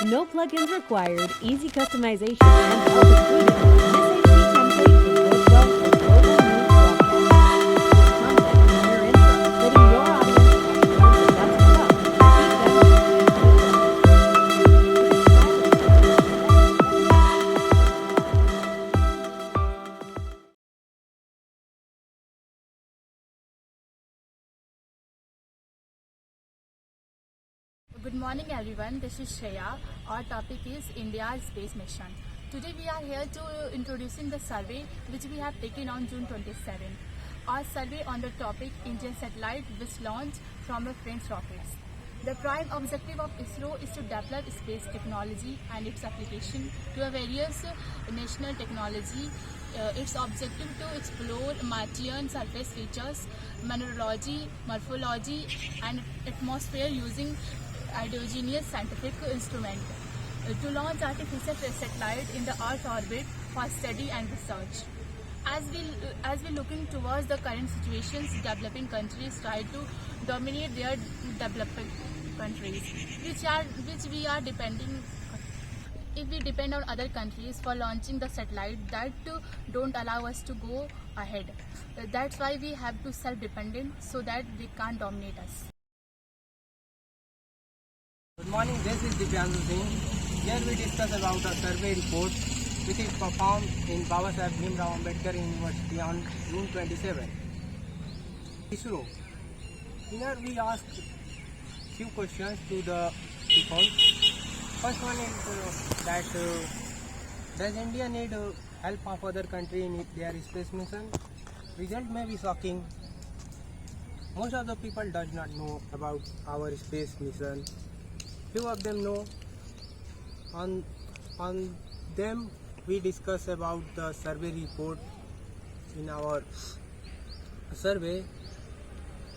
No plugins required, easy customization, and help included. This HP template will work well for global news broadcasts. Content from your intro, letting your audience capture the best stuff. Good morning everyone, this is Shreya. Our topic is India's space mission. Today we are here to introducing the survey which we have taken on June 27. Our survey on the topic Indian satellite which launched from a French rockets. The prime objective of ISRO is to develop space technology and its application to a various national technology. Its objective to explore Martian surface features, mineralogy, morphology and atmosphere using endogenous scientific instrument to launch artificial satellite in the Earth orbit for study and research. As we looking towards the current situations, developing countries try to dominate their developing countries, which we are depending. If we depend on other countries for launching the satellite, that don't allow us to go ahead. That's why we have to self-dependent so that they can't dominate us. Good morning, this is Divyanshu Singh. Here we discuss about a survey report which is performed in Babasaheb Bhimrao Ambedkar University on June 27. ISRO. Here we ask few questions to the people. First one is that does India need help of other country in their space mission? Result may be shocking. Most of the people does not know about our space mission. Few of them know. On them we discuss about the survey report in our survey.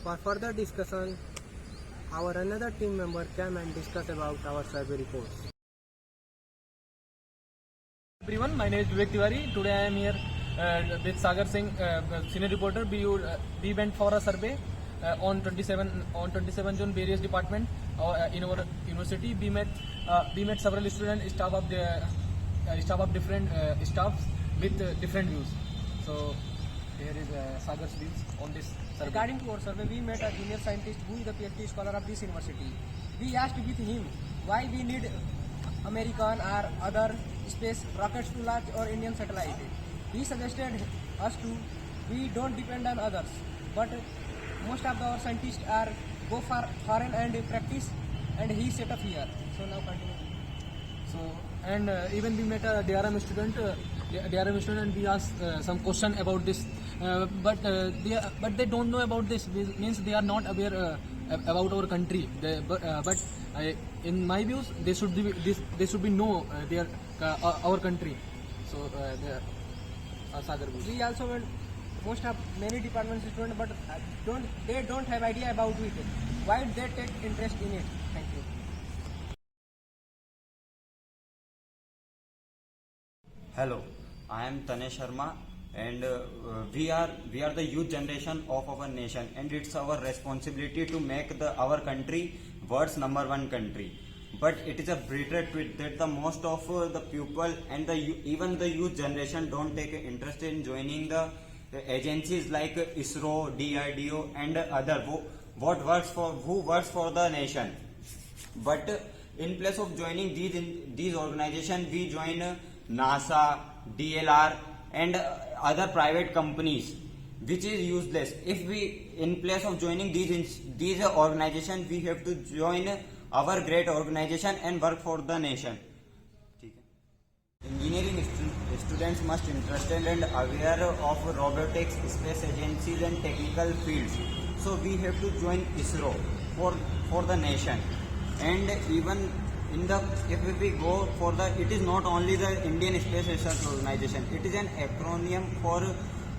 For further discussion, our another team member came and discuss about our survey reports. Everyone, my name is Vivek Tiwari. Today I am here with Sagar Singh, senior reporter. We went for a survey on 27 June, various department in our university. We met several students, staff of different staffs with different views. So here is Sagar's views on this survey. Regarding to our survey, we met a junior scientist who is the PhD scholar of this university. We asked with him why we need American or other space rockets to launch our Indian satellite. He suggested us to we don't depend on others, but most of our scientists are go for foreign and practice, and he set up here. So now continue. So and even we met a DRM student. And we asked some question about this, but they don't know about this. Means they are not aware about our country. But in my views, they should be know our country. So Sagar views. We also went most of many departments students, but they don't have idea about it. Why they take interest in it? Thank you. Hello, I am Tanesh Sharma, and we are the youth generation of our nation, and it's our responsibility to make our country world's #1 country. But it is a bitter truth that the most of the people and even the youth generation don't take interest in joining the agencies like ISRO, DRDO, and other who works for the nation. But in place of joining these organizations, we join NASA, DLR, and other private companies, which is useless. If we, in place of joining these organizations, we have to join our great organization and work for the nation. Engineering students must be interested and aware of robotics, space agencies, and technical fields. So we have to join ISRO for the nation. And even if we go for it is not only the Indian Space Research Organization. It is an acronym for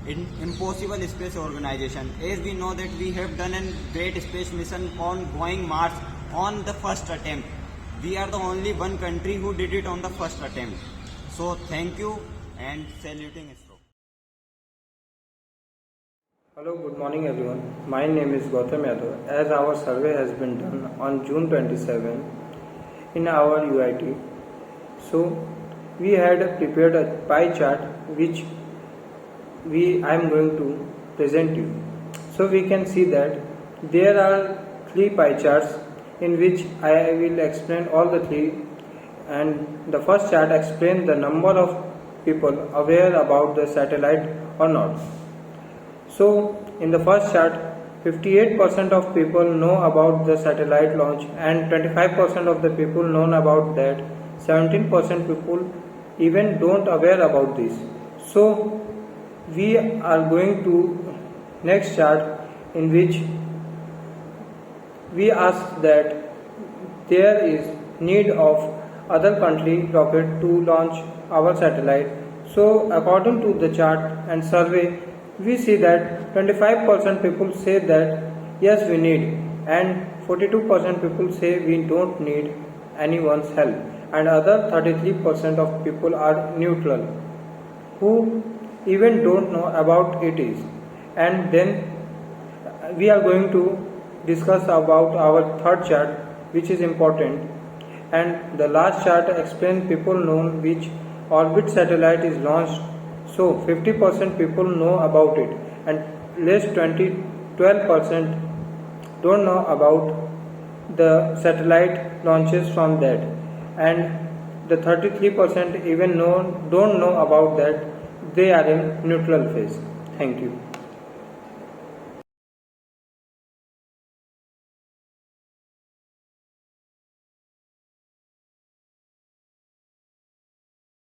Impossible Space Organization. As we know that we have done a great space mission on going Mars on the first attempt. We are the only one country who did it on the first attempt. So thank you and saluting ISRO. Hello, good morning everyone. My name is Gautam Yadav. As our survey has been done on June 27, in our UIT. So we had prepared a pie chart which I am going to present you. So we can see that there are 3 pie charts in which I will explain all the 3, and the first chart explains the number of people aware about the satellite or not. So in the first chart, 58% of people know about the satellite launch and 25% of the people know about that. 17% people even don't aware about this. So we are going to next chart in which we ask that there is need of other country rocket to launch our satellite. So according to the chart and survey, we see that 25% people say that yes we need, and 42% people say we don't need anyone's help, and other 33% of people are neutral, who even don't know about it is. And then we are going to discuss about our third chart, which is important, and the last chart explains people know which orbit satellite is launched. So 50% people know about it, and less 12% don't know about the satellite launches from that, and the 33% even don't know about that. They are in neutral phase. Thank you.